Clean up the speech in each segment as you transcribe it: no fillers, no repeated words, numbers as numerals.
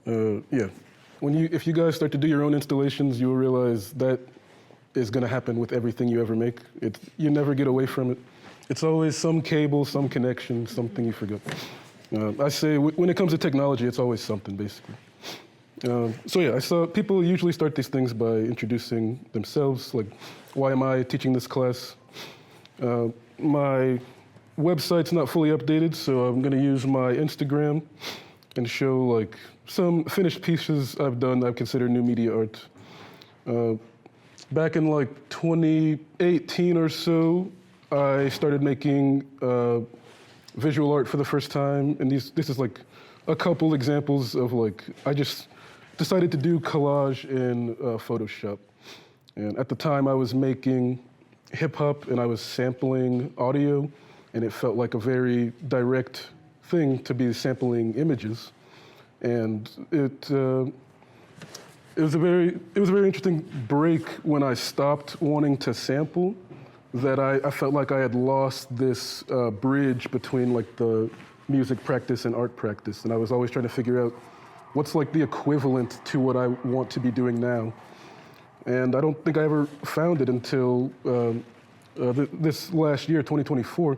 Yeah. If you guys start to do your own installations, you'll realize that is going to happen with everything you ever make. You never get away from it. It's always some cable, some connection, something you forgot. I say when it comes to technology, it's always something, basically. So yeah, I saw people usually start these things by introducing themselves, like, why am I teaching this class? My website's not fully updated, so I'm gonna use my Instagram and show like some finished pieces I've done I've considered new media art. Back in like 2018 or so, I started making visual art for the first time, and this is like a couple examples of like, I just decided to do collage in Photoshop. And at the time I was making hip hop and I was sampling audio, and it felt like a very direct thing to be sampling images. And it was a very interesting break when I stopped wanting to sample, that I felt like I had lost this bridge between like the music practice and art practice. And I was always trying to figure out what's like the equivalent to what I want to be doing now. And I don't think I ever found it until this last year, 2024.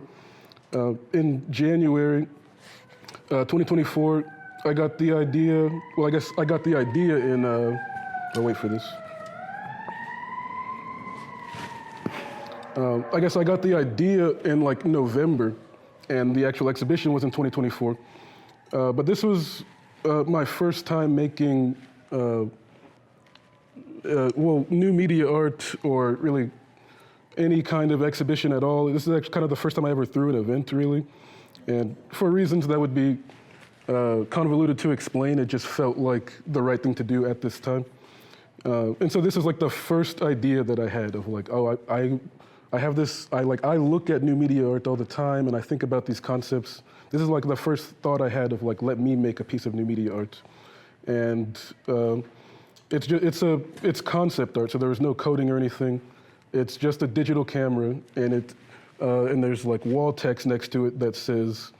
In January 2024, I got the idea, well, I guess I got the idea in, I'll wait for this. I guess I got the idea in like November, and the actual exhibition was in 2024. But this was my first time making, well, new media art, or really any kind of exhibition at all. This is actually kind of the first time I ever threw an event, really. And for reasons that would be convoluted to explain, it just felt like the right thing to do at this time. And so this is like the first idea that I had of like, oh, I have this, I look at new media art all the time, and I think about these concepts. This is like the first thought I had of like, let me make a piece of new media art. And it's concept art, so there was no coding or anything. It's just a digital camera, and there's like wall text next to it that says,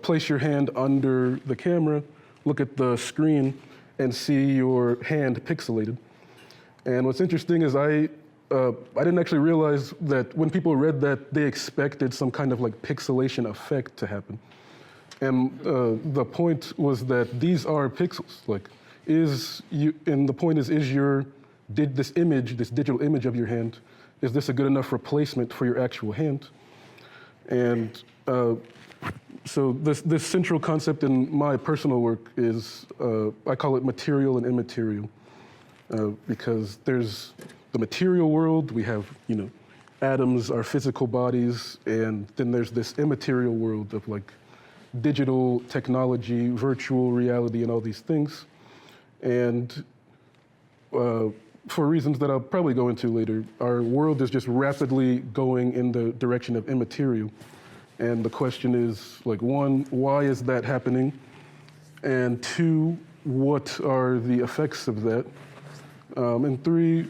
place your hand under the camera, look at the screen, and see your hand pixelated. And what's interesting is I didn't actually realize that when people read that, they expected some kind of like pixelation effect to happen. And the point was that these are pixels. Like, and the point is this digital image of your hand, is this a good enough replacement for your actual hand? And so this central concept in my personal work is, I call it material and immaterial, because there's the material world, we have, atoms, our physical bodies, and then there's this immaterial world of like digital technology, virtual reality, and all these things. And for reasons that I'll probably go into later, our world is just rapidly going in the direction of immaterial. And the question is, like, one, why is that happening? And two, what are the effects of that? And three,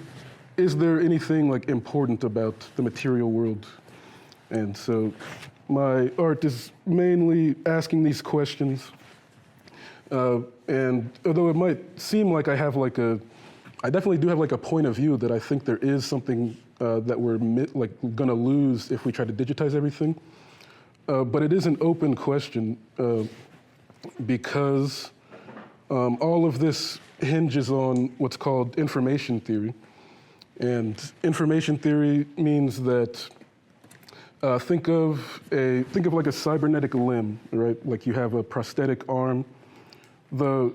is there anything like important about the material world? And so my art is mainly asking these questions. And although it might seem like I definitely do have like a point of view that I think there is something that we're gonna lose if we try to digitize everything. But it is an open question because all of this hinges on what's called information theory. And information theory means that think of like a cybernetic limb, right? Like you have a prosthetic arm. The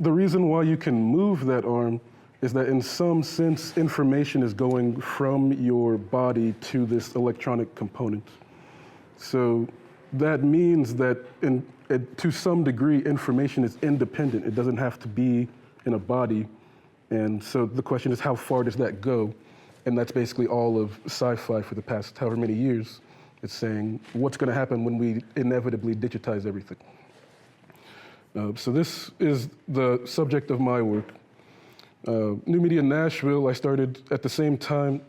reason why you can move that arm is that in some sense information is going from your body to this electronic component. So that means that to some degree information is independent. It doesn't have to be in a body. And so the question is, how far does that go? And that's basically all of sci-fi for the past however many years. It's saying, what's going to happen when we inevitably digitize everything? So this is the subject of my work. New Media Nashville, I started at the same time,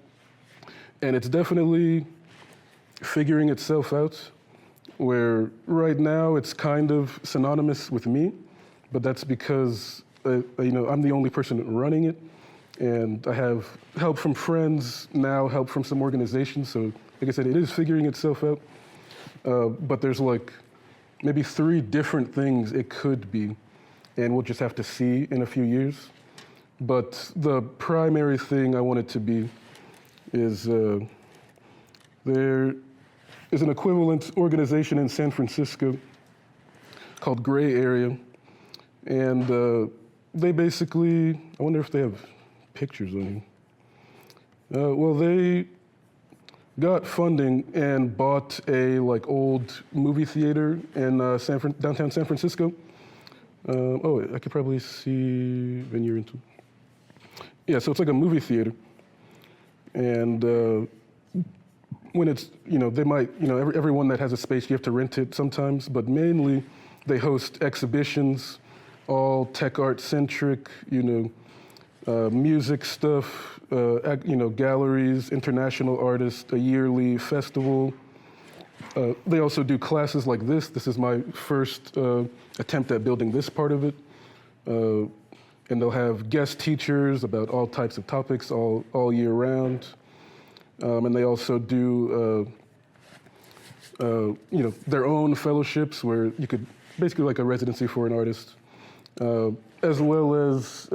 and it's definitely figuring itself out, where right now it's kind of synonymous with me, but that's because I'm the only person running it, and I have help from friends, now help from some organizations. So like I said, it is figuring itself out, but there's like maybe 3 different things it could be, and we'll just have to see in a few years. But the primary thing I want it to be is there is an equivalent organization in San Francisco called Gray Area, and they basically, I wonder if they have pictures on here. Well, they got funding and bought a old movie theater in downtown San Francisco. I could probably see venue into. Yeah, so it's like a movie theater, and when it's they might everyone that has a space, you have to rent it sometimes, but mainly they host exhibitions, all tech art centric, music stuff, galleries, international artists, a yearly festival. They also do classes like this. This is my first attempt at building this part of it. And they'll have guest teachers about all types of topics all year round. And they also do their own fellowships where you could basically like a residency for an artist, as well as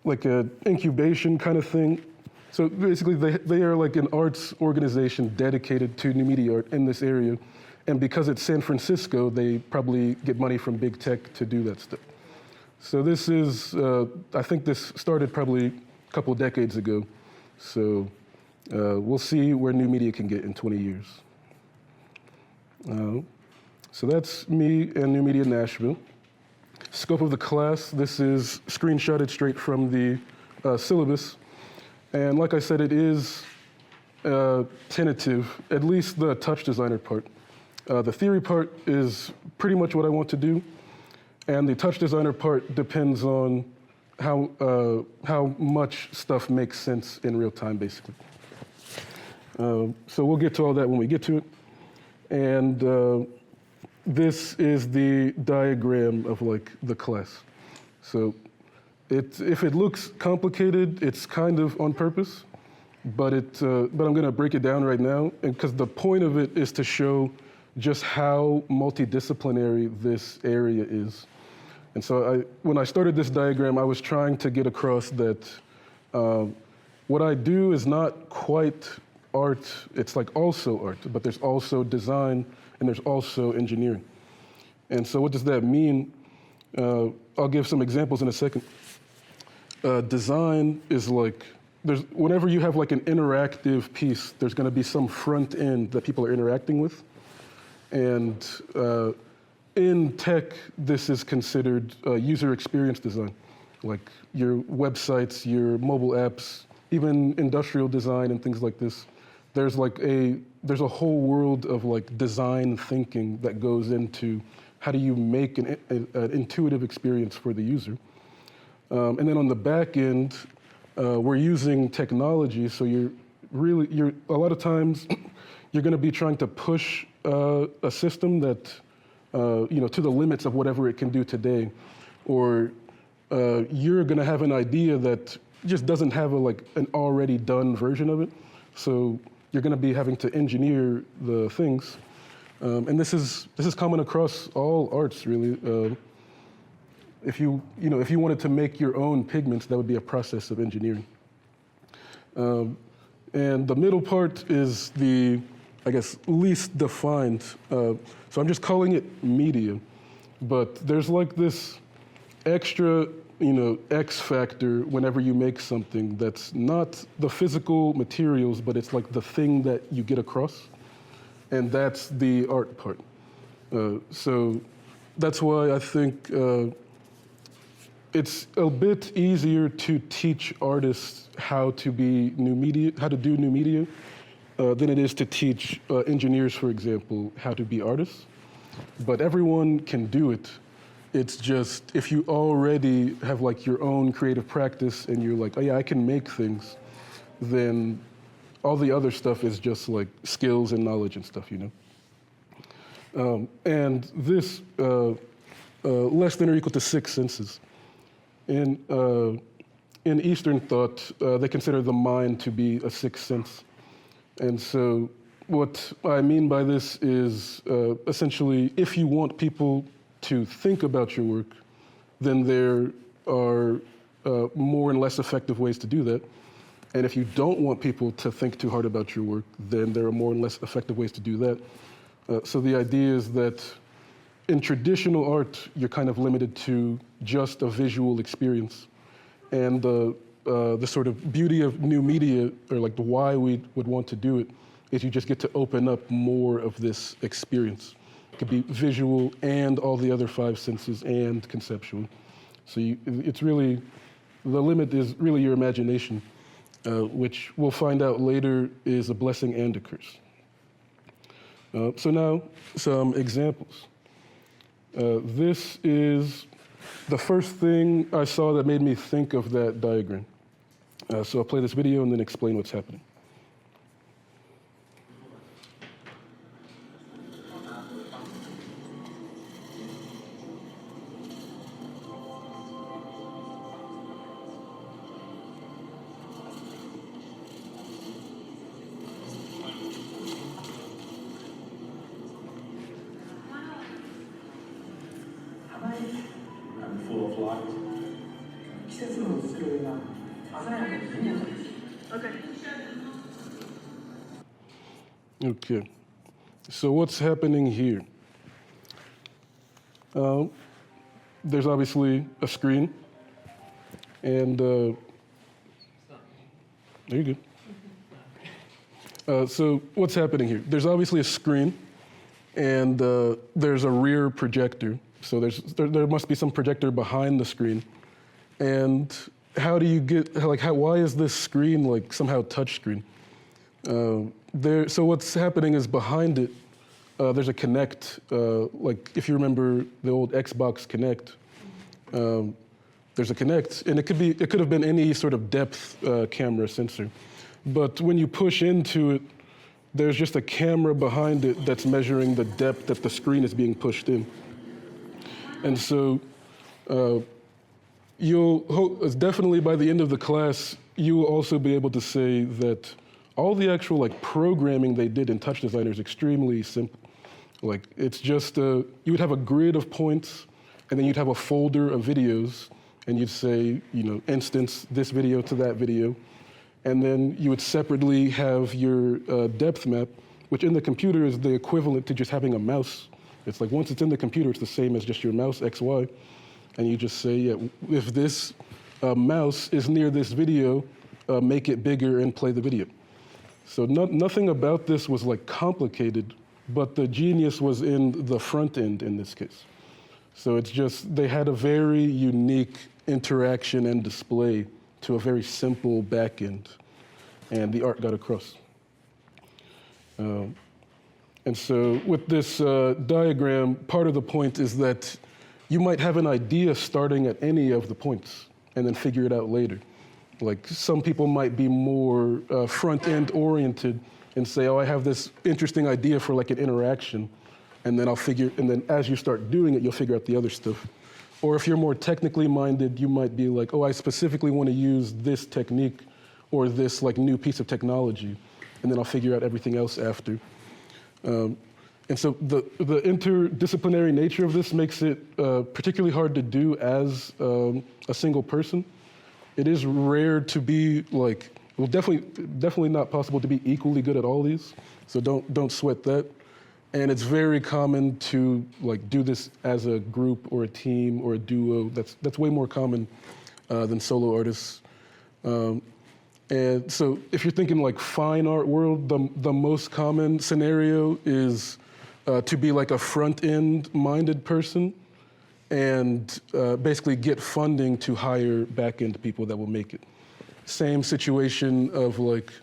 like an incubation kind of thing. So basically they are like an arts organization dedicated to new media art in this area. And because it's San Francisco, they probably get money from big tech to do that stuff. So this is, I think this started probably a couple of decades ago. So we'll see where new media can get in 20 years. So that's me and New Media Nashville. Scope of the class, this is screenshotted straight from the syllabus. And like I said, it is tentative, at least the touch designer part. The theory part is pretty much what I want to do. And the touch designer part depends on how much stuff makes sense in real time, basically. So we'll get to all that when we get to it. And this is the diagram of like the class. So if it looks complicated, it's kind of on purpose, but I'm gonna break it down right now, because the point of it is to show just how multidisciplinary this area is. And so when I started this diagram, I was trying to get across that what I do is not quite art, it's like also art, but there's also design and there's also engineering. And so what does that mean? I'll give some examples in a second. Design is like, whenever you have like an interactive piece, there's gonna be some front end that people are interacting with. And in tech, this is considered user experience design, like your websites, your mobile apps, even industrial design and things like this. There's a whole world of like design thinking that goes into how do you make an intuitive experience for the user. And then on the back end, we're using technology, so a lot of times you're going to be trying to push a system that to the limits of whatever it can do today, or you're going to have an idea that just doesn't have an already done version of it. So you're going to be having to engineer the things, and this is common across all arts, really. If you wanted to make your own pigments, that would be a process of engineering. And the middle part is the, I guess, least defined. So I'm just calling it media, but there's like this extra, X factor whenever you make something that's not the physical materials, but it's like the thing that you get across, and that's the art part. So that's why I think it's a bit easier to teach artists how to do new media, than it is to teach engineers, for example, how to be artists. But everyone can do it. It's just, if you already have like your own creative practice and you're like, oh yeah, I can make things, then all the other stuff is just like skills and knowledge and stuff, And this less than or equal to 6 senses. In Eastern thought, they consider the mind to be a sixth sense. And so what I mean by this is essentially, if you want people to think about your work, then there are more and less effective ways to do that. And if you don't want people to think too hard about your work, then there are more and less effective ways to do that. So the idea is that in traditional art, you're kind of limited to just a visual experience. And the sort of beauty of new media, or like the why we would want to do it, is you just get to open up more of this experience. It could be visual and all the other 5 senses and conceptual. So it's really, the limit is really your imagination, which we'll find out later is a blessing and a curse. So now, some examples. This is the first thing I saw that made me think of that diagram. So I'll play this video and then explain what's happening. Okay, so what's happening here? There's obviously a screen, and there you go. So what's happening here? There's obviously a screen, and there's a rear projector. So there must be some projector behind the screen. And how do you get, why is this screen like somehow touchscreen? So what's happening is behind it, there's a Kinect, like if you remember the old Xbox Kinect, there's a Kinect, and it could have been any sort of depth camera sensor. But when you push into it, there's just a camera behind it that's measuring the depth that the screen is being pushed in. And so definitely by the end of the class, you will also be able to say that all the actual like programming they did in Touch Designer is extremely simple. Like it's just, you would have a grid of points, and then you'd have a folder of videos, and you'd say, instance this video to that video. And then you would separately have your depth map, which in the computer is the equivalent to just having a mouse. It's like once it's in the computer, it's the same as just your mouse XY. And you just say, yeah, if this mouse is near this video, make it bigger and play the video. So nothing about this was like complicated, but the genius was in the front end in this case. So it's just, they had a very unique interaction and display to a very simple back end, and the art got across. And so with this diagram, part of the point is that you might have an idea starting at any of the points and then figure it out later. Like some people might be more front-end oriented and say, oh, I have this interesting idea for like an interaction, and then and then as you start doing it, you'll figure out the other stuff. Or if you're more technically minded, you might be like, oh, I specifically want to use this technique or this like new piece of technology, and then I'll figure out everything else after. And so the interdisciplinary nature of this makes it particularly hard to do as a single person. It is rare to be like, well, definitely not possible to be equally good at all these. So don't sweat that. And it's very common to like do this as a group or a team or a duo. That's way more common than solo artists. And so if you're thinking like fine art world, the most common scenario is to be like a front-end minded person and basically get funding to hire back-end people that will make it. Same situation of like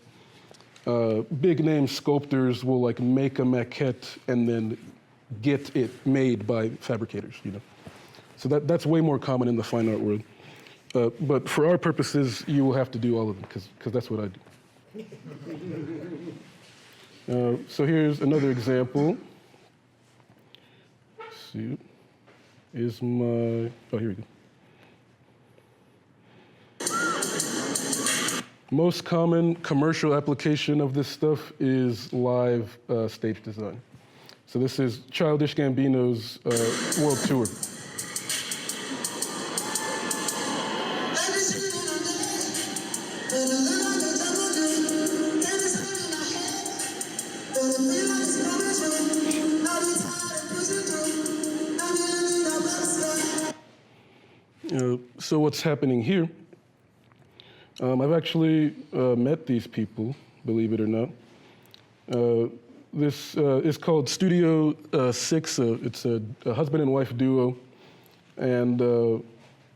big name sculptors will like make a maquette and then get it made by fabricators, So that's way more common in the fine art world. But for our purposes, you will have to do all of them because that's what I do. So here's another example. Let's see. is my, oh, here we go. Most common commercial application of this stuff is live stage design. So this is Childish Gambino's world tour. So what's happening here? I've actually met these people, believe it or not. This is called Studio Sixa. It's a husband and wife duo. And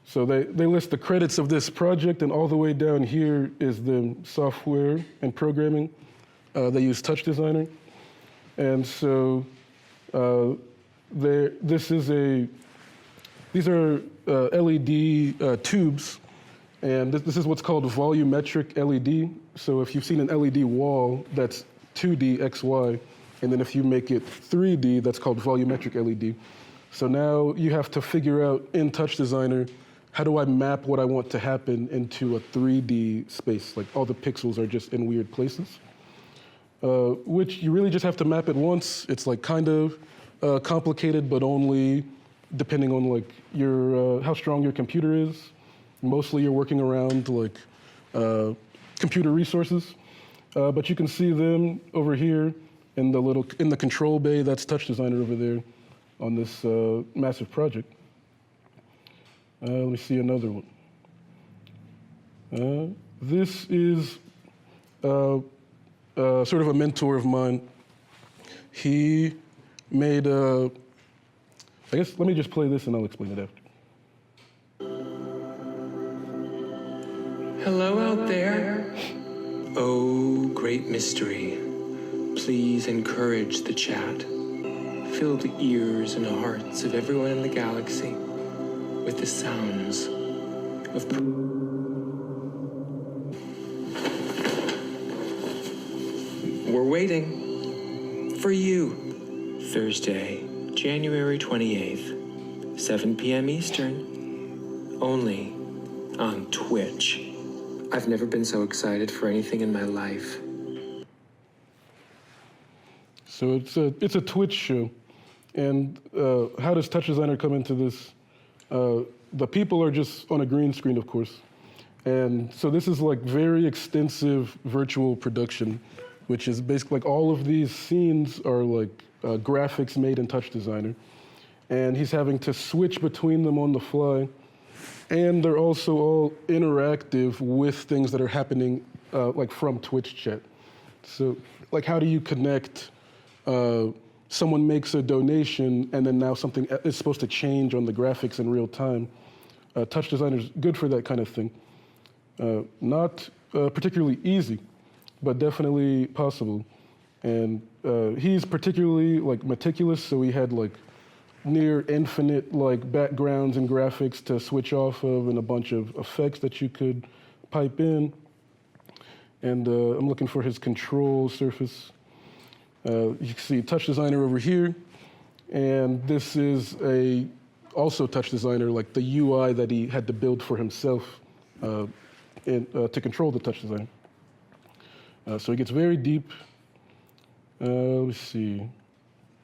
so they list the credits of this project, and all the way down here is the software and programming. They use Touch Designer. And so these are LED tubes. And this is what's called volumetric LED. So if you've seen an LED wall, that's 2D XY, and then if you make it 3D, that's called volumetric LED. So now you have to figure out in Touch Designer, how do I map what I want to happen into a 3D space? Like all the pixels are just in weird places, which you really just have to map it once. It's like kind of complicated, but only depending on like your how strong your computer is. Mostly you're working around like computer resources, but you can see them over here in the control bay. That's Touch Designer over there on this massive project. Let me see another one. This is sort of a mentor of mine. He made I guess let me just play this and I'll explain it after. Hello out there. Oh, great mystery. Please encourage the chat. Fill the ears and hearts of everyone in the galaxy with the sounds of... We're waiting for you. Thursday, January 28th, 7 p.m. Eastern, only on Twitch. I've never been so excited for anything in my life. So it's a Twitch show, and how does Touch Designer come into this? The people are just on a green screen, of course, and so this is like very extensive virtual production, which is basically like all of these scenes are like graphics made in Touch Designer, and he's having to switch between them on the fly. And they're also all interactive with things that are happening like from Twitch chat. So like how do you connect, someone makes a donation and then now something is supposed to change on the graphics in real time. Touch Designer's good for that kind of thing. Not particularly easy, but definitely possible. And he's particularly like meticulous, so he had like near infinite like backgrounds and graphics to switch off of and a bunch of effects that you could pipe in. And I'm looking for his control surface. You can see Touch Designer over here. And this is also Touch Designer, like the UI that he had to build for himself to control the Touch Designer. So it gets very deep. Let's see,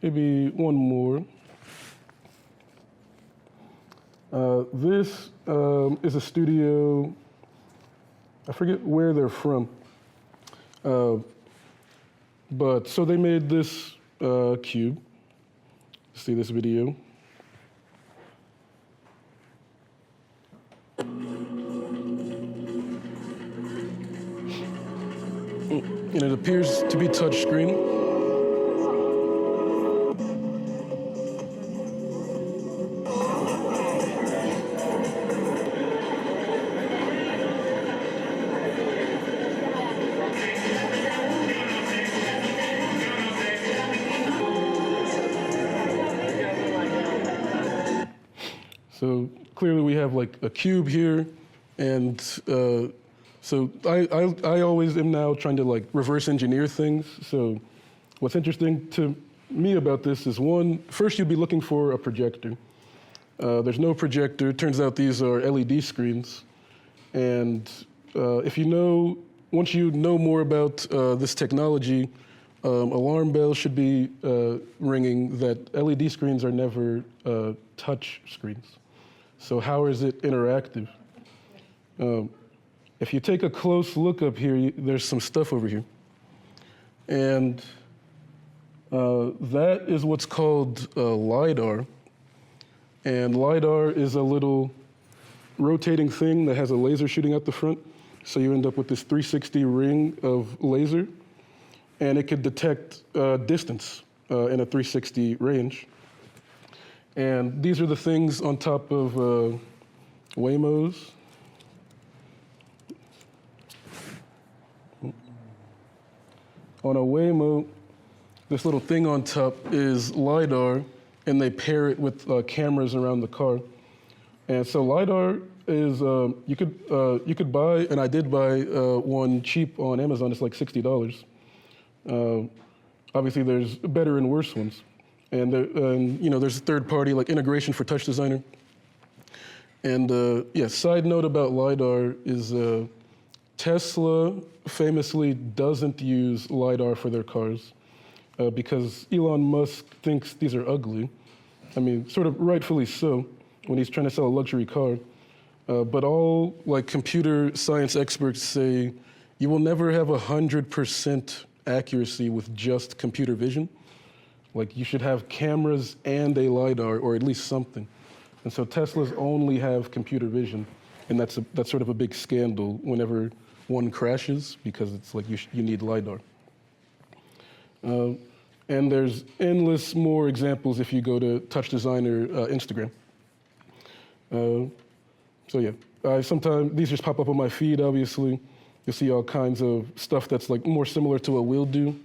maybe one more. This is a studio, I forget where they're from, but so they made this cube. See this video. And it appears to be touchscreen. So clearly we have like a cube here, and so I always am now trying to like reverse engineer things. So what's interesting to me about this is first you'd be looking for a projector. There's no projector. Turns out these are LED screens. And once you know more about this technology, alarm bells should be ringing that LED screens are never touch screens. So how is it interactive? If you take a close look up here, there's some stuff over here. And that is what's called LiDAR. And LiDAR is a little rotating thing that has a laser shooting out the front. So you end up with this 360 ring of laser. And it could detect distance in a 360 range. And these are the things on top of Waymos. On a Waymo, this little thing on top is LiDAR, and they pair it with cameras around the car. And so LiDAR is, you could buy, and I did buy one cheap on Amazon. It's like $60. Obviously, there's better and worse ones. And there's a third party like integration for Touch Designer. And side note about LiDAR is Tesla famously doesn't use LiDAR for their cars because Elon Musk thinks these are ugly. I mean, sort of rightfully so when he's trying to sell a luxury car. But all like computer science experts say you will never have 100% accuracy with just computer vision. Like you should have cameras and a LiDAR, or at least something. And so Teslas only have computer vision, and that's sort of a big scandal whenever one crashes, because it's like you need LiDAR. And there's endless more examples if you go to Touch Designer Instagram. Sometimes these just pop up on my feed, obviously. You'll see all kinds of stuff that's like more similar to what we'll do.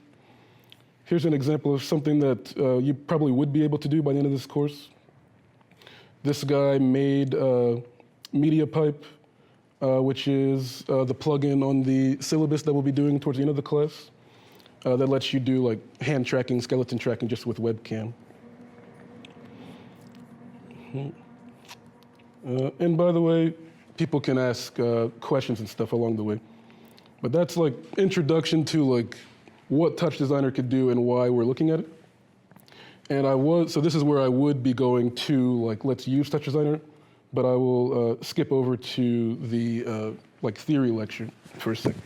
Here's an example of something that you probably would be able to do by the end of this course. This guy made Media Pipe, which is the plugin on the syllabus that we'll be doing towards the end of the class that lets you do like hand tracking, skeleton tracking just with webcam. And by the way, people can ask questions and stuff along the way. But that's like introduction to like what Touch Designer could do and why we're looking at it. And so this is where I would be going to like, let's use Touch Designer, but I will skip over to the like theory lecture for a second.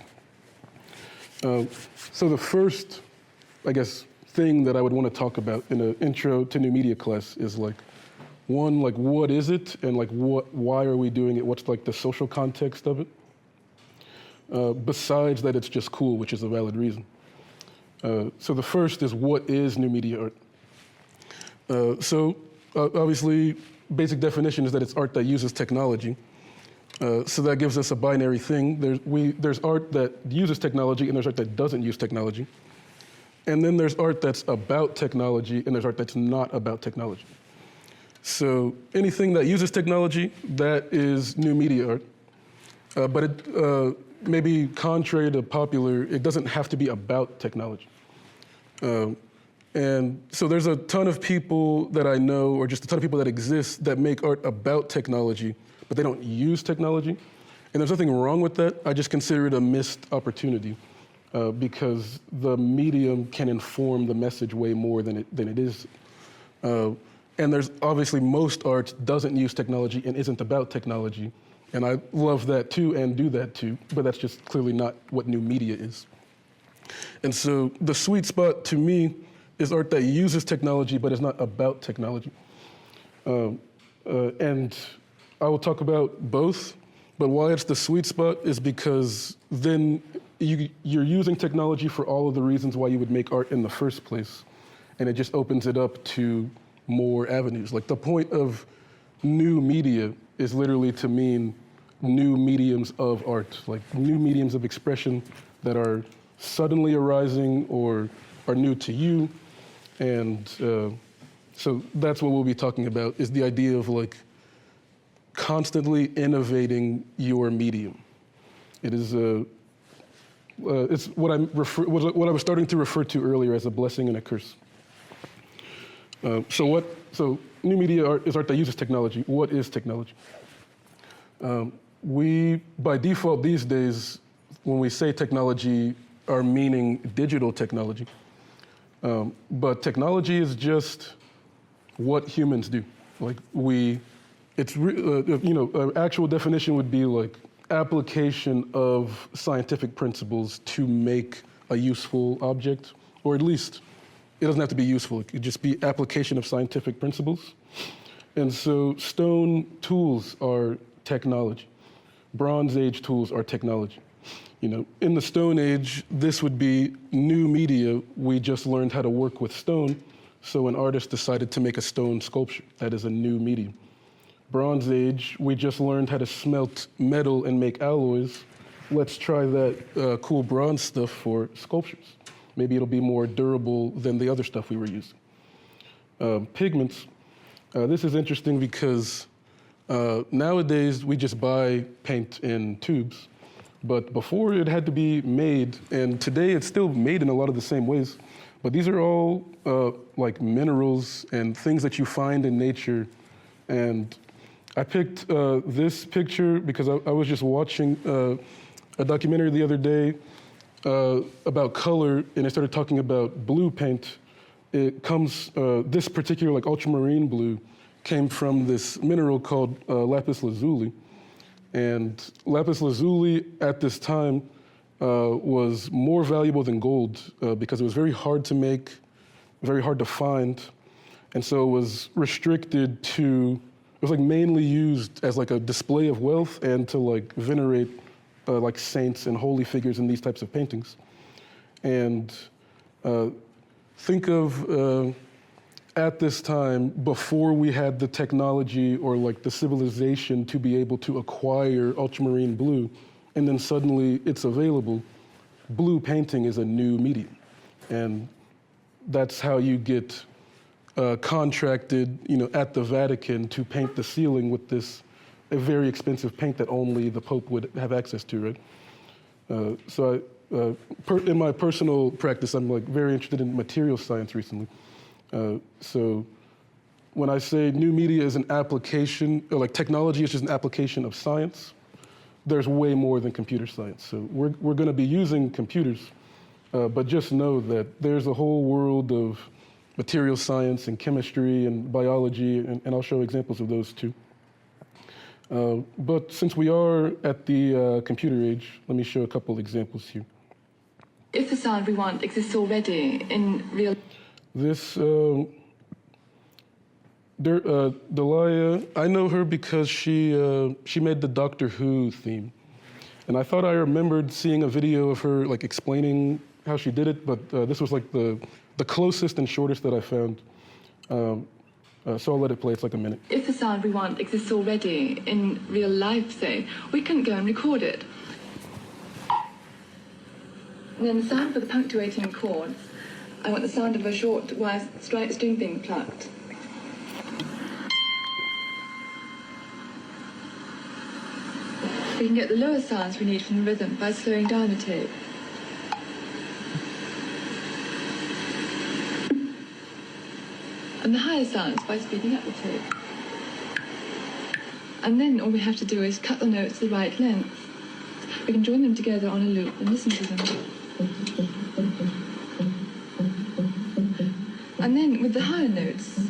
So the first, I guess, thing that I would want to talk about in an intro to new media class is like, one, like what is it, and like why are we doing it? What's like the social context of it? Besides that it's just cool, which is a valid reason. So the first is what is new media art? Obviously, basic definition is that it's art that uses technology. So that gives us a binary thing. There's art that uses technology, and there's art that doesn't use technology. And then there's art that's about technology, and there's art that's not about technology. So anything that uses technology, that is new media art. But it maybe contrary to popular, it doesn't have to be about technology. And so there's a ton of people that I know, or just a ton of people that exist that make art about technology, but they don't use technology. And there's nothing wrong with that. I just consider it a missed opportunity because the medium can inform the message way more than it is. And there's obviously most art doesn't use technology and isn't about technology. And I love that too and do that too, but that's just clearly not what new media is. And so the sweet spot to me is art that uses technology but is not about technology. And I will talk about both, but why it's the sweet spot is because then you're using technology for all of the reasons why you would make art in the first place. And it just opens it up to more avenues. Like the point of new media is literally to mean new mediums of art, like new mediums of expression that are suddenly arising or are new to you. And so that's what we'll be talking about, is the idea of like constantly innovating your medium. It is it's what I was starting to refer to earlier as a blessing and a curse. So new media art is art that uses technology. What is technology? We, by default these days, when we say technology, are meaning digital technology. But technology is just what humans do. Like an actual definition would be like application of scientific principles to make a useful object, or at least it doesn't have to be useful. It could just be application of scientific principles. And so stone tools are technology. Bronze Age tools are technology. In the Stone Age, this would be new media. We just learned how to work with stone. So an artist decided to make a stone sculpture. That is a new medium. Bronze Age, we just learned how to smelt metal and make alloys. Let's try that cool bronze stuff for sculptures. Maybe it'll be more durable than the other stuff we were using. Pigments. This is interesting because nowadays we just buy paint in tubes, but before it had to be made, and today it's still made in a lot of the same ways, but these are all like minerals and things that you find in nature. And I picked this picture because I was just watching a documentary the other day about color, and it started talking about blue paint. It comes, this particular like ultramarine blue came from this mineral called lapis lazuli. And lapis lazuli at this time was more valuable than gold because it was very hard to make, very hard to find. And so it was restricted to, it was like mainly used as like a display of wealth and to like venerate like saints and holy figures in these types of paintings. And think of at this time, before we had the technology or like the civilization to be able to acquire ultramarine blue, and then suddenly it's available, blue painting is a new medium. And that's how you get contracted, at the Vatican to paint the ceiling with this a very expensive paint that only the Pope would have access to, right? So in my personal practice, I'm like very interested in material science recently. So when I say new media is an application, or like technology is just an application of science, there's way more than computer science. So we're going to be using computers, but just know that there's a whole world of material science and chemistry and biology, and I'll show examples of those too. But since we are at the computer age, let me show a couple examples here. If the sound we want exists already in real... This, Delia, I know her because she made the Doctor Who theme. And I thought I remembered seeing a video of her like explaining how she did it, but this was like the closest and shortest that I found. So I'll let it play, it's like a minute. If the sound we want exists already in real life, say, we can go and record it. And then the sound for the punctuating chords, I want the sound of a short wire string being plucked. We can get the lower sounds we need from the rhythm by slowing down the tape. And the higher sounds by speeding up the tape. And then all we have to do is cut the notes the right length. We can join them together on a loop and listen to them. And then with the higher notes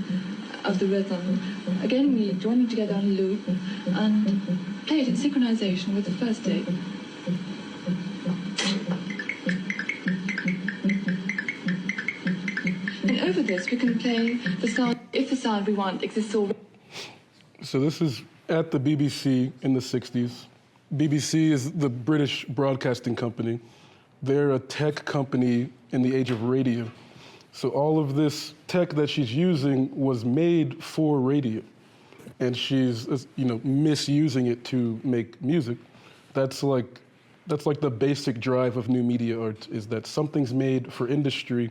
of the rhythm, again we join them together on a loop and play it in synchronization with the first tape. And over this we can play the sound, if the sound we want exists already. So this is at the BBC in the 60s. BBC is the British broadcasting company. They're a tech company in the age of radio. So all of this tech that she's using was made for radio, and she's misusing it to make music. That's like the basic drive of new media art, is that something's made for industry,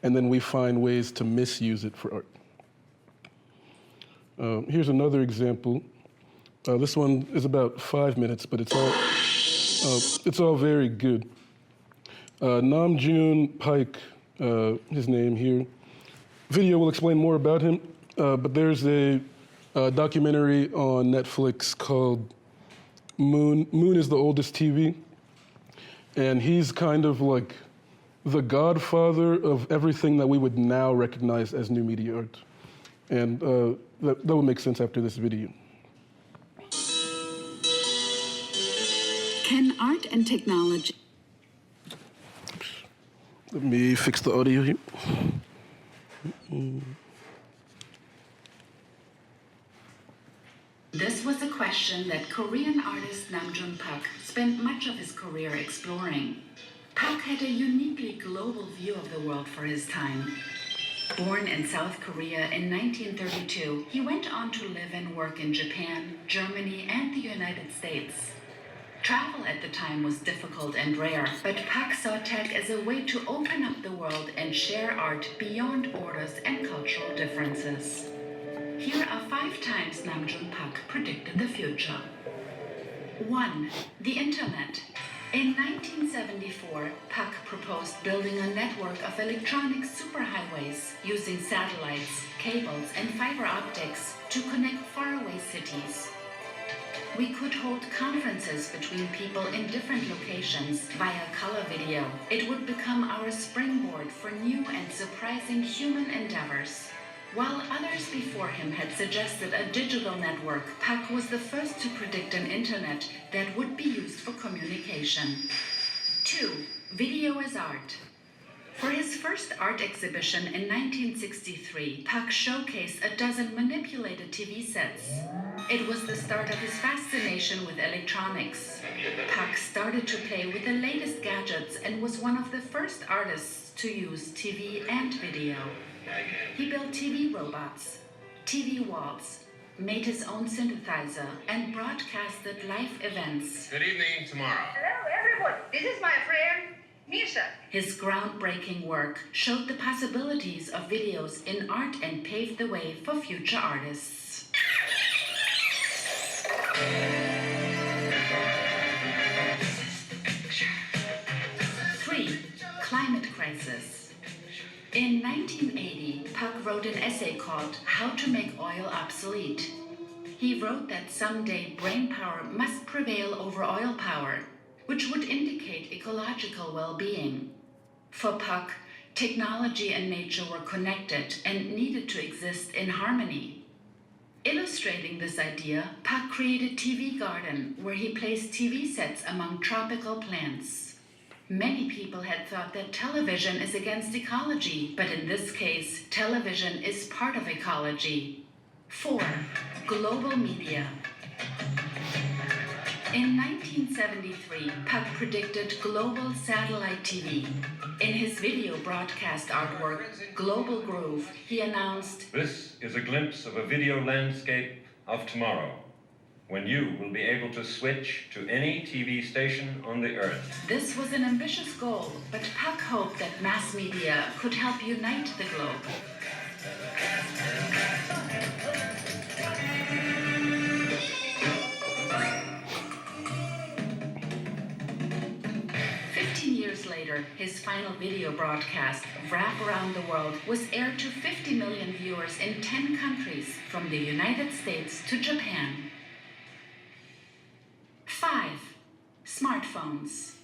and then we find ways to misuse it for art. Here's another example. This one is about 5 minutes, but it's all very good. June Paik, his name here. video will explain more about him, but there's a documentary on Netflix called Moon. Moon is the oldest TV, and he's kind of like the godfather of everything that we would now recognize as new media art. And that will make sense after this video. Can art and technology... Let me fix the audio here. This was a question that Korean artist June Paik spent much of his career exploring. Paik had a uniquely global view of the world for his time. Born in South Korea in 1932, he went on to live and work in Japan, Germany, and the United States. Travel at the time was difficult and rare, but Paik saw tech as a way to open up the world and share art beyond borders and cultural differences. Here are 5 times June Paik predicted the future. 1. The Internet. In 1974, Paik proposed building a network of electronic superhighways using satellites, cables, and fiber optics to connect faraway cities. We could hold conferences between people in different locations via color video. It would become our springboard for new and surprising human endeavors. While others before him had suggested a digital network, Paik was the first to predict an internet that would be used for communication. 2. Video as art. For his first art exhibition in 1963, Paik showcased a dozen manipulated TV sets. It was the start of his fascination with electronics. Paik started to play with the latest gadgets and was one of the first artists to use TV and video. He built TV robots, TV walls, made his own synthesizer, and broadcasted live events. Good evening tomorrow. Hello, everyone. This is my friend, Misha. His groundbreaking work showed the possibilities of videos in art and paved the way for future artists. 3. Climate crisis. In 1980, Paik wrote an essay called How to Make Oil Obsolete. He wrote that someday brain power must prevail over oil power, which would indicate ecological well-being. For Paik, technology and nature were connected and needed to exist in harmony. Illustrating this idea, Paik created TV Garden, where he placed TV sets among tropical plants. Many people had thought that television is against ecology, but in this case, television is part of ecology. 4. Global media. In 1973, Paik predicted global satellite TV. In his video broadcast artwork, Global Groove, he announced, "This is a glimpse of a video landscape of tomorrow, when you will be able to switch to any TV station on the earth." This was an ambitious goal, but Paik hoped that mass media could help unite the globe. 15 years later, his final video broadcast, Wrap Around the World, was aired to 50 million viewers in 10 countries, from the United States to Japan. 5. Smartphones.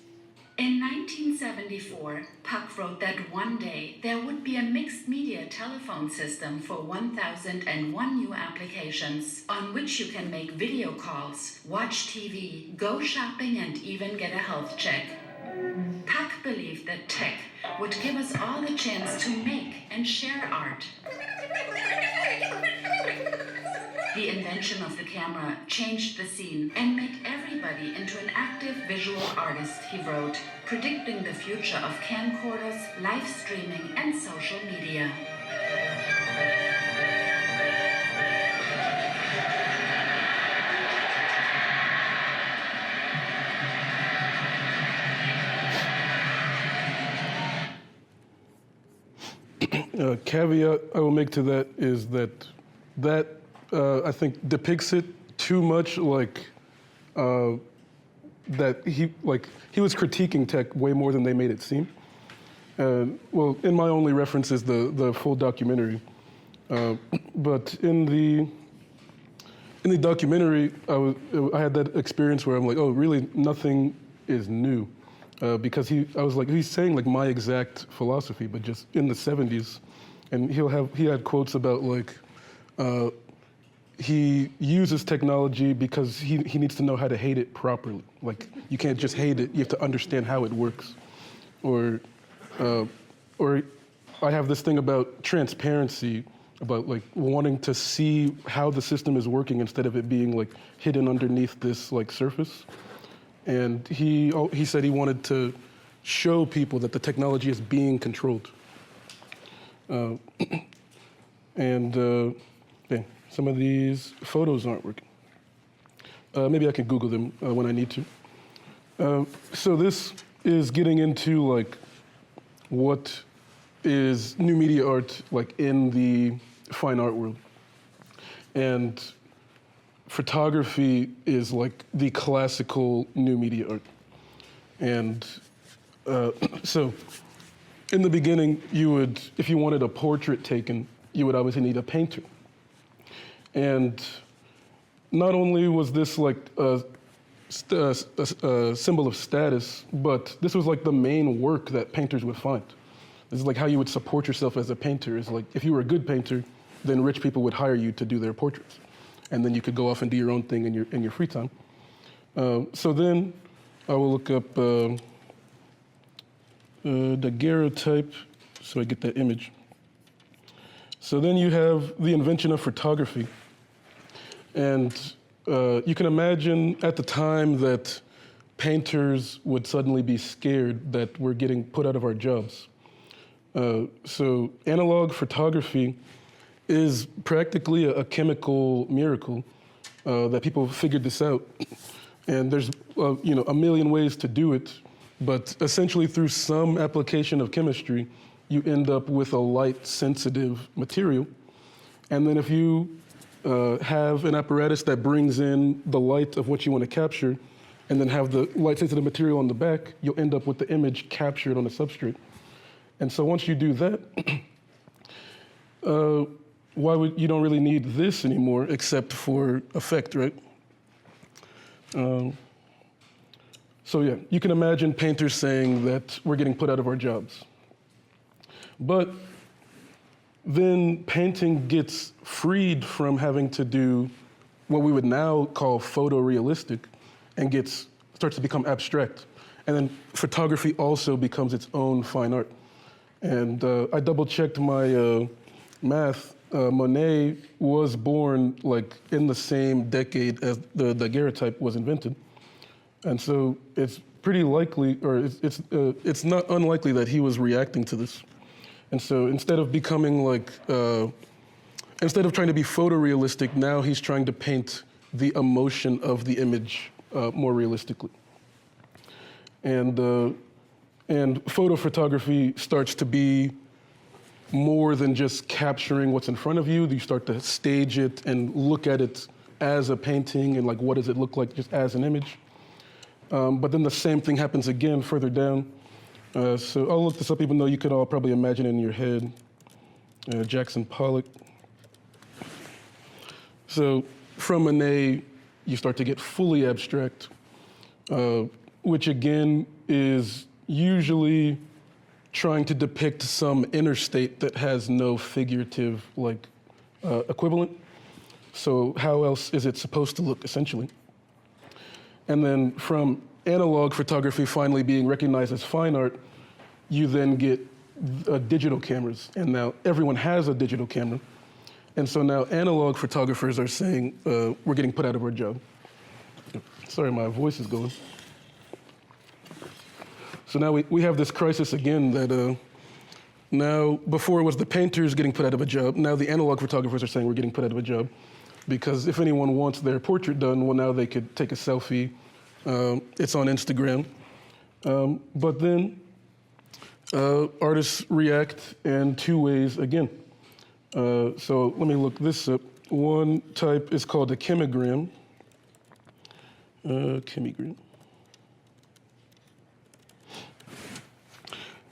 In 1974, Paik wrote that one day there would be a mixed media telephone system for 1001 new applications on which you can make video calls, watch TV, go shopping, and even get a health check. Paik believed that tech would give us all the chance to make and share art. The invention of the camera changed the scene and made everybody into an active visual artist, he wrote, predicting the future of camcorders, live streaming, and social media. Caveat I will make to that is that I think depicts it too much like that he was critiquing tech way more than they made it seem. Well, in my only reference is the full documentary. But in the documentary, I had that experience where I'm like, oh, really, nothing is new. Because he's saying like my exact philosophy, but just in the 70s. And he had quotes about like, he uses technology because he needs to know how to hate it properly. Like, you can't just hate it, you have to understand how it works. Or I have this thing about transparency, about like wanting to see how the system is working instead of it being like hidden underneath this like surface. And he said he wanted to show people that the technology is being controlled. Yeah, some of these photos aren't working. Maybe I can Google them when I need to. So this is getting into like what is new media art like in the fine art world. And photography is like the classical new media art. And so in the beginning, if you wanted a portrait taken, you would obviously need a painter. And not only was this like a symbol of status, but this was like the main work that painters would find. This is like how you would support yourself as a painter. Is like if you were a good painter, then rich people would hire you to do their portraits, and then you could go off and do your own thing in your free time. So then I will look up the daguerreotype, so I get that image. So then you have the invention of photography. And you can imagine at the time that painters would suddenly be scared that we're getting put out of our jobs. So analog photography is practically a chemical miracle that people figured this out. And there's a million ways to do it, but essentially through some application of chemistry, you end up with a light-sensitive material. And then if you have an apparatus that brings in the light of what you want to capture, and then have the light-sensitive material on the back, you'll end up with the image captured on the substrate. And so once you do that, you don't really need this anymore except for effect, right? So yeah, you can imagine painters saying that we're getting put out of our jobs. But then painting gets freed from having to do what we would now call photorealistic and starts to become abstract. And then photography also becomes its own fine art. And I double-checked my math. Monet was born like in the same decade as the daguerreotype was invented. And so it's pretty likely, or it's not unlikely that he was reacting to this. And so instead of becoming like, instead of trying to be photorealistic, now he's trying to paint the emotion of the image more realistically. And photo photography starts to be more than just capturing what's in front of you. You start to stage it and look at it as a painting and like what does it look like just as an image. But then the same thing happens again further down. So I'll look this up, even though you could all probably imagine it in your head. Jackson Pollock. So from Monet, you start to get fully abstract, which again is usually trying to depict some inner state that has no figurative equivalent. So how else is it supposed to look, essentially? And then from analog photography finally being recognized as fine art, you then get digital cameras. And now everyone has a digital camera. And so now analog photographers are saying, we're getting put out of our job. Sorry, my voice is going. So now we have this crisis again that now, before it was the painters getting put out of a job, now the analog photographers are saying we're getting put out of a job. Because if anyone wants their portrait done, well, now they could take a selfie. It's on Instagram. But then artists react in two ways again. So let me look this up. One type is called a chemogram.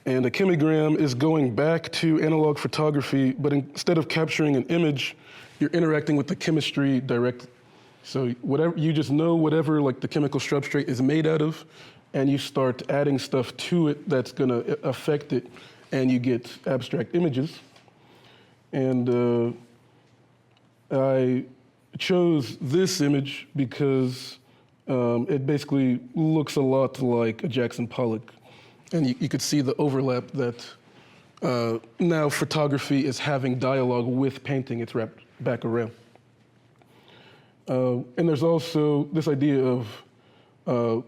And a chemogram is going back to analog photography, but instead of capturing an image, you're interacting with the chemistry directly. So whatever, you just know whatever like the chemical substrate is made out of, and you start adding stuff to it that's gonna affect it, and you get abstract images. And I chose this image because it basically looks a lot like a Jackson Pollock. And you could see the overlap that now photography is having dialogue with painting. It's wrapped back around. And there's also this idea of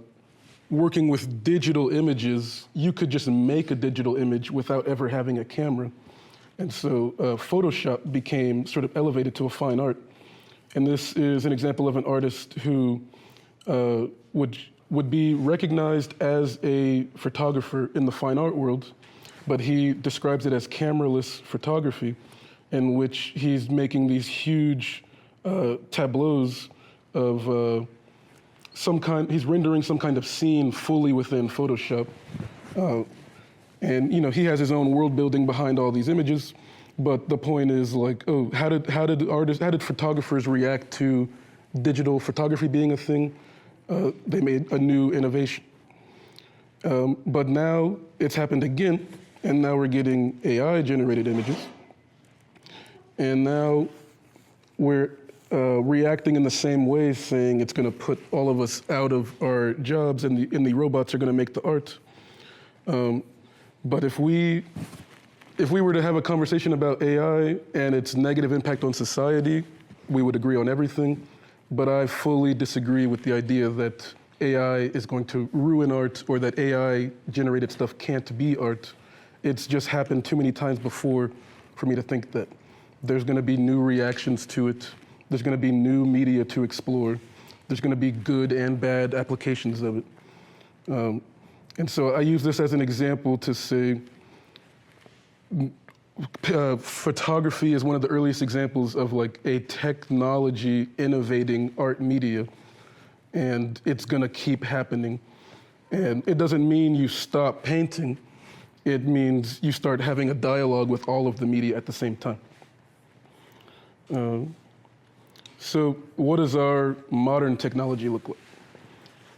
working with digital images. You could just make a digital image without ever having a camera. And so Photoshop became sort of elevated to a fine art. And this is an example of an artist who would be recognized as a photographer in the fine art world, but he describes it as cameraless photography, in which he's making these huge tableaus of some kind. He's rendering some kind of scene fully within Photoshop, and he has his own world building behind all these images. But the point is like, oh, how did photographers react to digital photography being a thing? They made a new innovation. But now it's happened again, and now we're getting AI-generated images. And now we're reacting in the same way, saying it's going to put all of us out of our jobs, and the robots are going to make the art. But if we were to have a conversation about AI and its negative impact on society, we would agree on everything. But I fully disagree with the idea that AI is going to ruin art, or that AI-generated stuff can't be art. It's just happened too many times before for me to think that. There's going to be new reactions to it. There's going to be new media to explore. There's going to be good and bad applications of it. And so I use this as an example to say photography is one of the earliest examples of like a technology innovating art media, and it's going to keep happening. And it doesn't mean you stop painting. It means you start having a dialogue with all of the media at the same time. So what does our modern technology look like?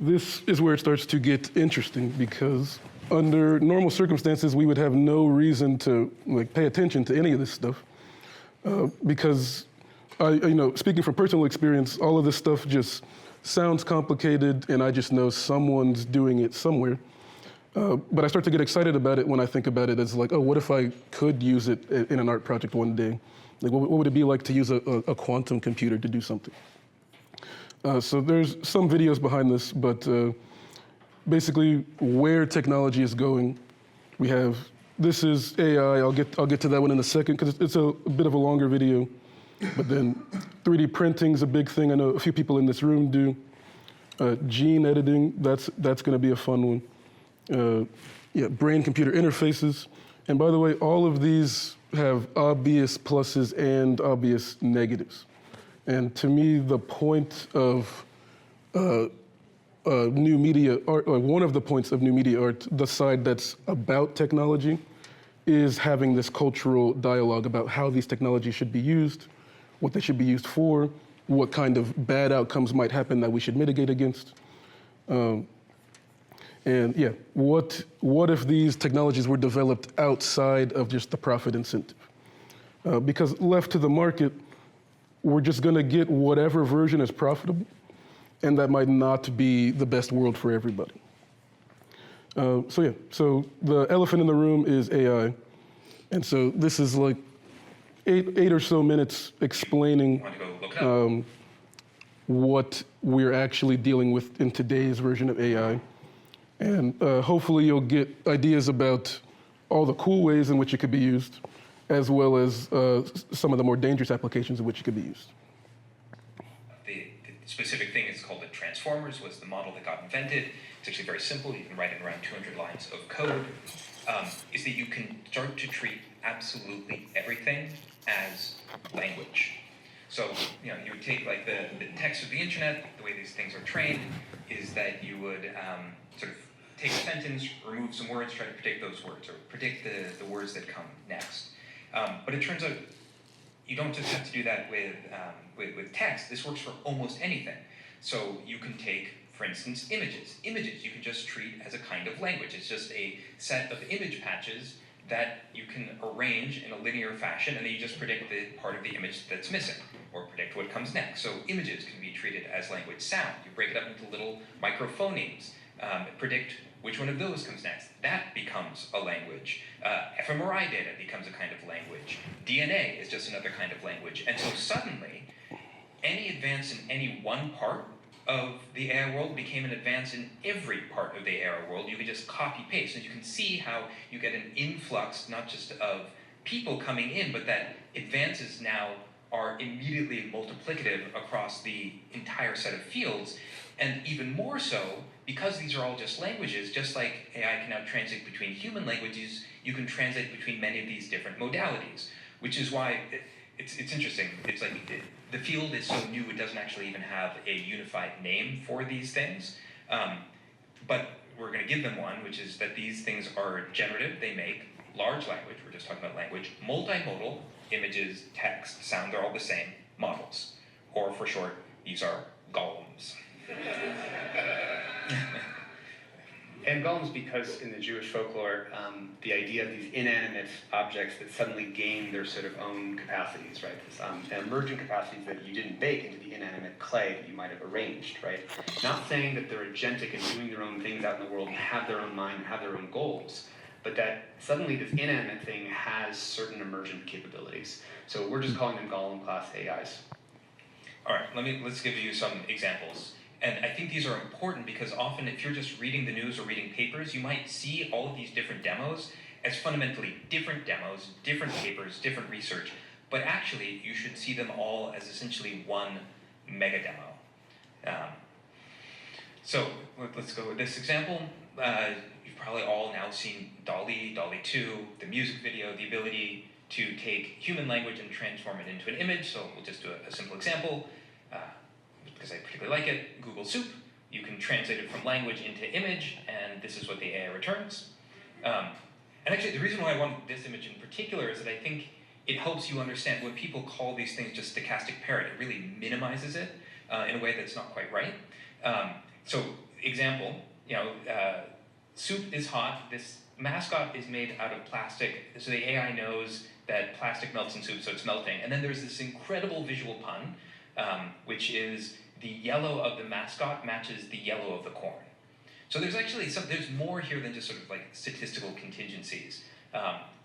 This is where it starts to get interesting, because under normal circumstances, we would have no reason to like pay attention to any of this stuff, because speaking from personal experience, all of this stuff just sounds complicated, and I just know someone's doing it somewhere. But I start to get excited about it when I think about it as like, oh, what if I could use it in an art project one day? Like, what would it be like to use a quantum computer to do something? So there's some videos behind this, but basically where technology is going, we have, this is AI. I'll get to that one in a second, because it's a bit of a longer video. But then 3D printing is a big thing. I know a few people in this room do. Gene editing, that's going to be a fun one. Brain-computer interfaces. And by the way, all of these have obvious pluses and obvious negatives. And to me, the point of new media art, or one of the points of new media art, the side that's about technology, is having this cultural dialogue about how these technologies should be used, what they should be used for, what kind of bad outcomes might happen that we should mitigate against. And yeah, what if these technologies were developed outside of just the profit incentive? Because left to the market, we're just going to get whatever version is profitable, and that might not be the best world for everybody. So the elephant in the room is AI. And so this is like eight or so minutes explaining what we're actually dealing with in today's version of AI. And hopefully you'll get ideas about all the cool ways in which it could be used, as well as some of the more dangerous applications in which it could be used. The specific thing is called the transformers, was the model that got invented. It's actually very simple. You can write in around 200 lines of code. Is that you can start to treat absolutely everything as language. So, you would take like the text of the internet, the way these things are trained is that you would sort of take a sentence, remove some words, try to predict those words, or predict the words that come next. But it turns out you don't just have to do that with text. This works for almost anything. So you can take, for instance, images. Images you can just treat as a kind of language. It's just a set of image patches that you can arrange in a linear fashion, and then you just predict the part of the image that's missing, or predict what comes next. So images can be treated as language. Sound, you break it up into little microphonemes, predict which one of those comes next. That becomes a language. fMRI data becomes a kind of language. DNA is just another kind of language. And so suddenly, any advance in any one part of the AI world became an advance in every part of the AI world. You could just copy paste, and you can see how you get an influx, not just of people coming in, but that advances now are immediately multiplicative across the entire set of fields. And even more so, because these are all just languages, just like AI can now translate between human languages, you can translate between many of these different modalities, which is why it's interesting. It's like the field is so new, it doesn't actually even have a unified name for these things. But we're going to give them one, which is that these things are generative. They make large language, we're just talking about language, multimodal, images, text, sound, they're all the same, models. Or for short, these are golems. And golems, because in the Jewish folklore, the idea of these inanimate objects that suddenly gain their sort of own capacities, right? Emergent capacities that you didn't bake into the inanimate clay that you might have arranged, right? Not saying that they're agentic and doing their own things out in the world and have their own mind and have their own goals, but that suddenly this inanimate thing has certain emergent capabilities. So we're just calling them golem class AIs. All right, let's give you some examples. And I think these are important because often if you're just reading the news or reading papers, you might see all of these different demos as fundamentally different demos, different papers, different research, but actually you should see them all as essentially one mega demo. So let's go with this example. You've probably all now seen DALL-E, DALL-E 2, the music video, the ability to take human language and transform it into an image. So we'll just do a simple example. Because I particularly like it, Google Soup. You can translate it from language into image, and this is what the AI returns. And actually, the reason why I want this image in particular is that I think it helps you understand when people call these things just stochastic parrot, it really minimizes it in a way that's not quite right. So, example, soup is hot. This mascot is made out of plastic, so the AI knows that plastic melts in soup, so it's melting. And then there's this incredible visual pun, which is the yellow of the mascot matches the yellow of the corn. So there's actually there's more here than just sort of like statistical contingencies.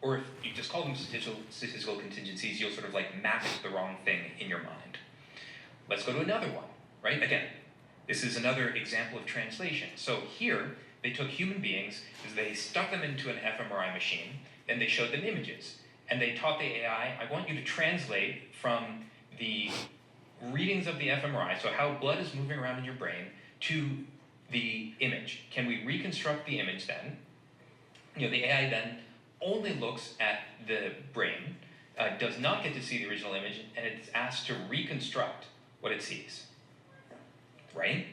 Or if you just call them statistical contingencies, you'll sort of like match the wrong thing in your mind. Let's go to another one, right? Again, this is another example of translation. So here, they took human beings, they stuck them into an fMRI machine, and they showed them images. And they taught the AI, I want you to translate from the readings of the fMRI, so how blood is moving around in your brain, to the image. Can we reconstruct the image then? The AI then only looks at the brain, does not get to see the original image, and it's asked to reconstruct what it sees. Right?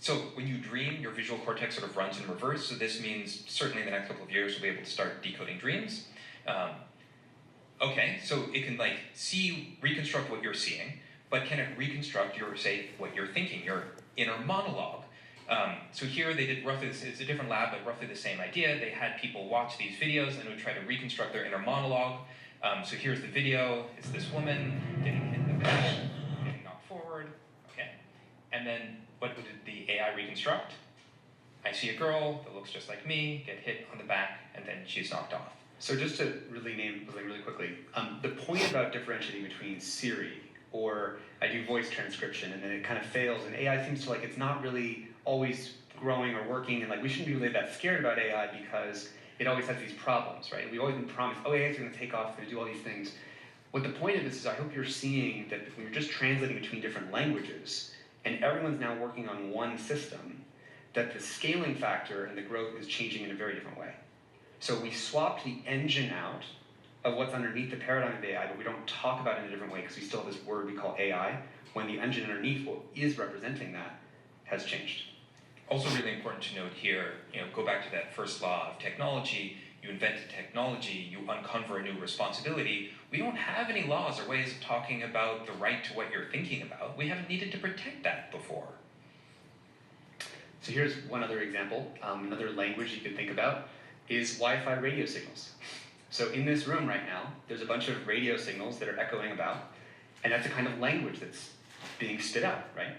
So when you dream, your visual cortex sort of runs in reverse, so this means certainly in the next couple of years we'll be able to start decoding dreams. Okay, so it can reconstruct what you're seeing, but can it reconstruct what you're thinking, your inner monologue? So here they did it's a different lab, but roughly the same idea. They had people watch these videos and would try to reconstruct their inner monologue. So here's the video. It's this woman getting hit in the back, getting knocked forward. Okay. And then what did the AI reconstruct? I see a girl that looks just like me, get hit on the back, and then she's knocked off. So just to really name something really quickly, the point about differentiating between Siri or I do voice transcription and then it kind of fails, and AI seems to it's not really always growing or working, and we shouldn't be really that scared about AI because it always has these problems, right? We've always been promised, AI is going to take off, it's going to do all these things. What the point of this is, I hope you're seeing that when you're just translating between different languages and everyone's now working on one system, that the scaling factor and the growth is changing in a very different way. So we swapped the engine out of what's underneath the paradigm of AI, but we don't talk about it in a different way because we still have this word we call AI, when the engine underneath what is representing that has changed. Also really important to note here, go back to that first law of technology. You invent a technology, you uncover a new responsibility. We don't have any laws or ways of talking about the right to what you're thinking about. We haven't needed to protect that before. So here's one other example. Another language you could think about is Wi-Fi radio signals. So in this room right now, there's a bunch of radio signals that are echoing about, and that's a kind of language that's being spit out, right?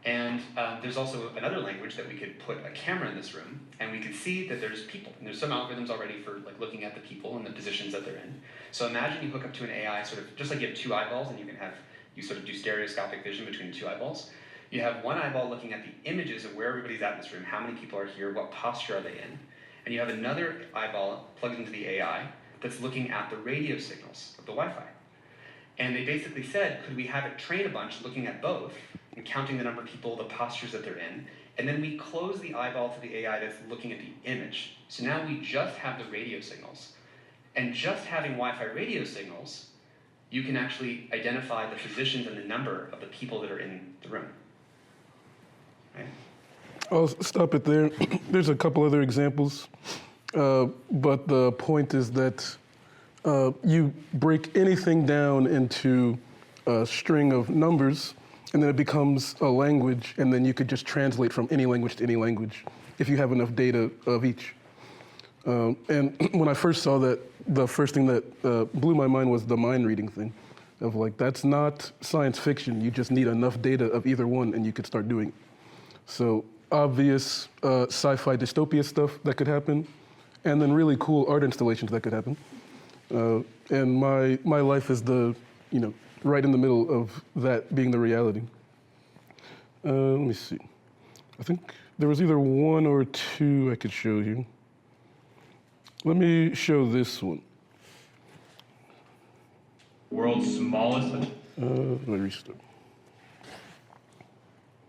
And there's also another language that we could put a camera in this room, and we could see that there's people. And there's some algorithms already for like looking at the people and the positions that they're in. So imagine you hook up to an AI, sort of just like you have two eyeballs, and you sort of do stereoscopic vision between two eyeballs. You have one eyeball looking at the images of where everybody's at in this room, how many people are here, what posture are they in. And you have another eyeball plugged into the AI that's looking at the radio signals of the Wi-Fi. And they basically said, could we have it train a bunch looking at both and counting the number of people, the postures that they're in, and then we close the eyeball to the AI that's looking at the image. So now we just have the radio signals. And just having Wi-Fi radio signals, you can actually identify the positions and the number of the people that are in the room. Right? I'll stop it there. There's a couple other examples, but the point is that you break anything down into a string of numbers, and then it becomes a language, and then you could just translate from any language to any language if you have enough data of each. And when I first saw that, the first thing that blew my mind was the mind reading thing, of like, that's not science fiction. You just need enough data of either one, and you could start doing it. So obvious sci-fi dystopia stuff that could happen, and then really cool art installations that could happen. And my life is right in the middle of that being the reality. Let me see. I think there was either one or two I could show you. Let me show this one. World's smallest. Let me restart.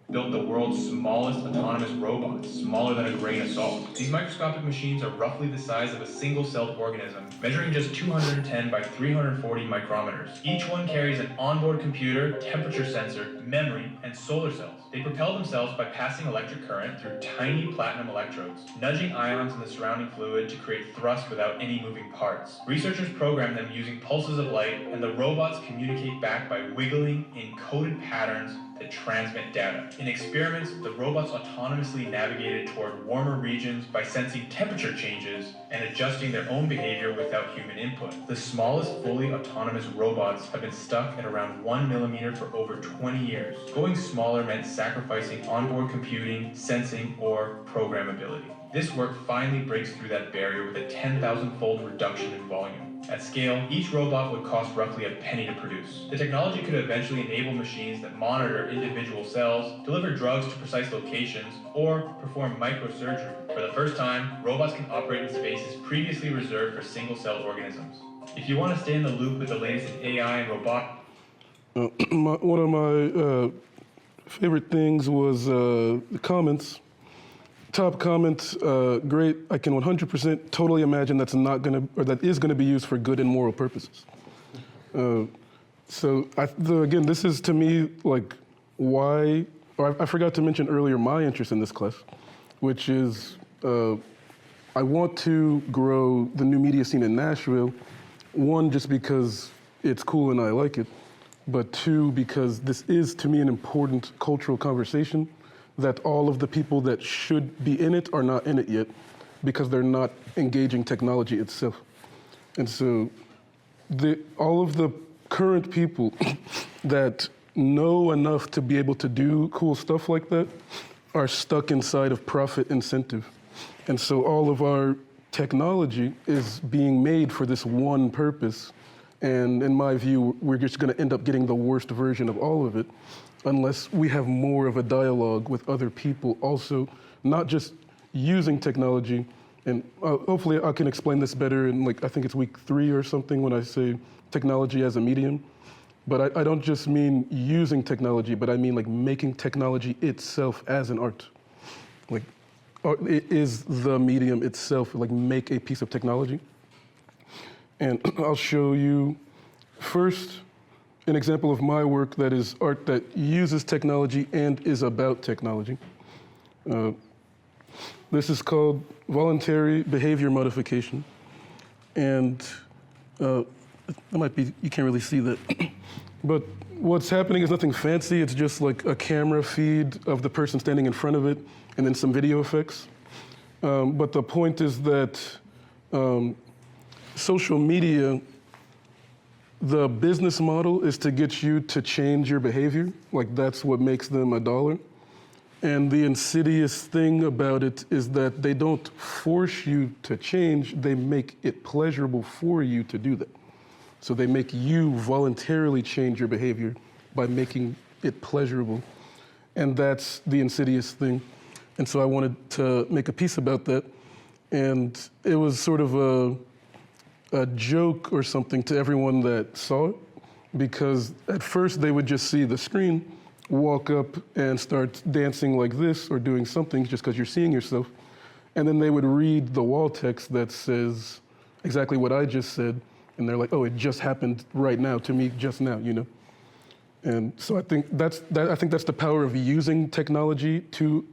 Built the world's smallest autonomous robots, smaller than a grain of salt. These microscopic machines are roughly the size of a single-celled organism, measuring just 210 by 340 micrometers. Each one carries an onboard computer, temperature sensor, memory, and solar cells. They propel themselves by passing electric current through tiny platinum electrodes, nudging ions in the surrounding fluid to create thrust without any moving parts. Researchers program them using pulses of light, and the robots communicate back by wiggling encoded patterns that transmit data. In experiments, the robots autonomously navigated toward warmer regions by sensing temperature changes and adjusting their own behavior without human input. The smallest fully autonomous robots have been stuck at around 1 millimeter for over 20 years. Going smaller meant sacrificing onboard computing, sensing, or programmability. This work finally breaks through that barrier with a 10,000-fold reduction in volume. At scale, each robot would cost roughly a penny to produce. The technology could eventually enable machines that monitor individual cells, deliver drugs to precise locations, or perform microsurgery. For the first time, robots can operate in spaces previously reserved for single-celled organisms. If you want to stay in the loop with the latest in AI and robotics, one of my favorite things was the comments. Top comment, great. I can 100% totally imagine that is gonna be used for good and moral purposes. Again, this is to me like why, or I forgot to mention earlier my interest in this class, which is I want to grow the new media scene in Nashville. One, just because it's cool and I like it, but two, because this is to me an important cultural conversation that all of the people that should be in it are not in it yet because they're not engaging technology itself. And so all of the current people that know enough to be able to do cool stuff like that are stuck inside of profit incentive. And so all of our technology is being made for this one purpose. And in my view, we're just gonna end up getting the worst version of all of it unless we have more of a dialogue with other people also, not just using technology. And hopefully I can explain this better in I think it's week 3 or something when I say technology as a medium. But I don't just mean using technology, but I mean making technology itself as an art. It is the medium itself, make a piece of technology. And I'll show you first an example of my work that is art that uses technology and is about technology. This is called voluntary behavior modification. And that might be, you can't really see that. But what's happening is nothing fancy. It's just like a camera feed of the person standing in front of it and then some video effects. But the point is that social media, the business model is to get you to change your behavior. Like that's what makes them $1. And the insidious thing about it is that they don't force you to change, they make it pleasurable for you to do that. So they make you voluntarily change your behavior by making it pleasurable. And that's the insidious thing. And so I wanted to make a piece about that. And it was sort of a joke or something to everyone that saw it, because at first they would just see the screen, walk up and start dancing like this or doing something just because you're seeing yourself. And then they would read the wall text that says exactly what I just said. And they're like, oh, it just happened right now to me just now, you know? And so I think that's the power of using technology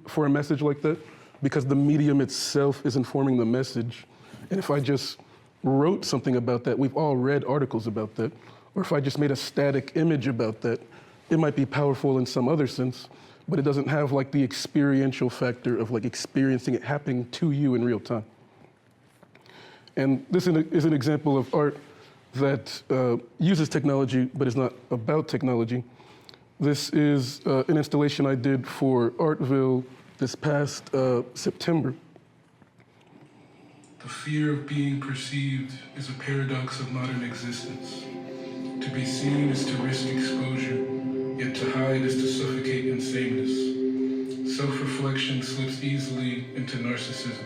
for a message like that, because the medium itself is informing the message. And if I just wrote something about that, we've all read articles about that, or if I just made a static image about that, it might be powerful in some other sense, but it doesn't have like the experiential factor of like experiencing it happening to you in real time. And this is an example of art that uses technology, but is not about technology. This is an installation I did for Artville this past September. The fear of being perceived is a paradox of modern existence. To be seen is to risk exposure, yet to hide is to suffocate in sameness. Self-reflection slips easily into narcissism.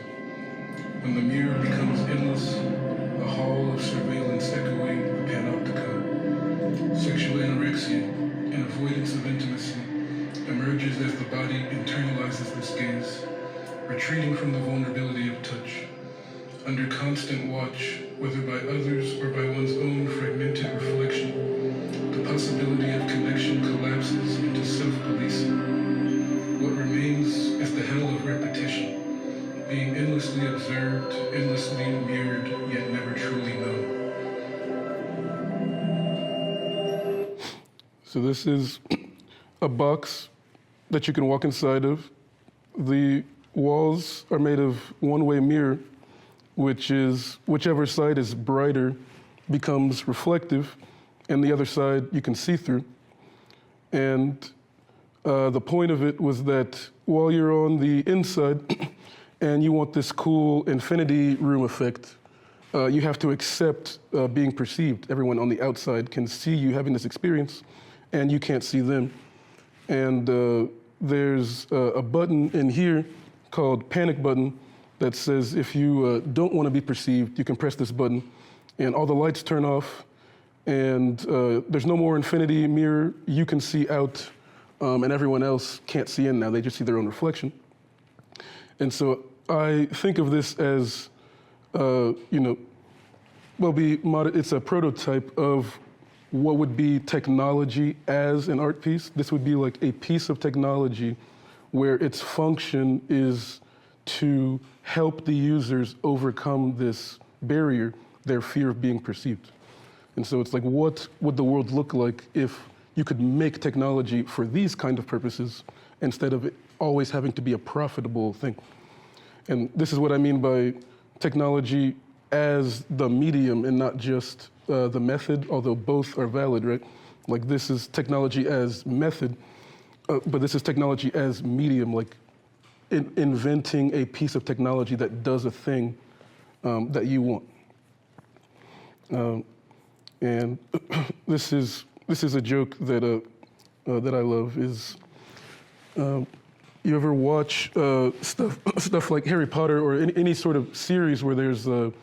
When the mirror becomes endless, a hall of surveillance echoing a panopticon. Sexual anorexia and avoidance of intimacy emerges as the body internalizes this gaze, retreating from the vulnerability of touch. Under constant watch, whether by others or by one's own fragmented reflection, the possibility of connection collapses into self-policing. What remains is the hell of repetition, being endlessly observed, endlessly mirrored, yet never truly known. So this is a box that you can walk inside of. The walls are made of one-way mirror, which is whichever side is brighter becomes reflective, and the other side you can see through. And the point of it was that while you're on the inside and you want this cool infinity room effect, you have to accept being perceived. Everyone on the outside can see you having this experience, and you can't see them. And there's a button in here called panic button that says if you don't want to be perceived, you can press this button, and all the lights turn off, and there's no more infinity mirror. You can see out, and everyone else can't see in now. They just see their own reflection. And so I think of this as, it's a prototype of what would be technology as an art piece. This would be like a piece of technology where its function is to help the users overcome this barrier, their fear of being perceived. And so it's like, what would the world look like if you could make technology for these kind of purposes instead of it always having to be a profitable thing? And this is what I mean by technology as the medium and not just the method, although both are valid, right? Like this is technology as method, but this is technology as medium, like inventing a piece of technology that does a thing that you want. And this is a joke that I love. Is you ever watch stuff like Harry Potter or any sort of series where there's a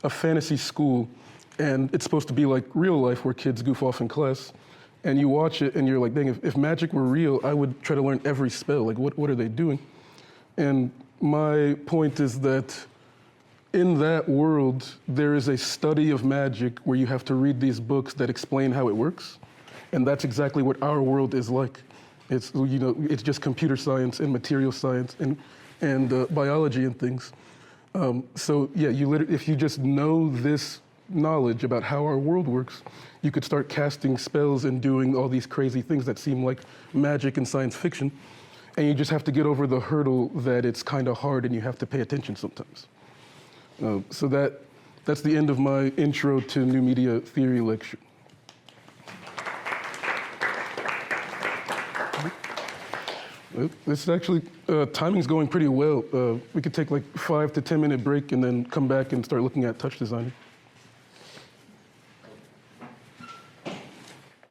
fantasy school and it's supposed to be like real life where kids goof off in class, and you watch it and you're like, dang, if magic were real, I would try to learn every spell. Like, what are they doing? And my point is that in that world, there is a study of magic where you have to read these books that explain how it works. And that's exactly what our world is like. It's, it's just computer science and material science and biology and things. So yeah, if you just know this knowledge about how our world works, you could start casting spells and doing all these crazy things that seem like magic and science fiction. And you just have to get over the hurdle that it's kind of hard and you have to pay attention sometimes. So that's the end of my intro to new media theory lecture. This is actually, timing's going pretty well. We could take like 5 to 10 minute break and then come back and start looking at touch designing.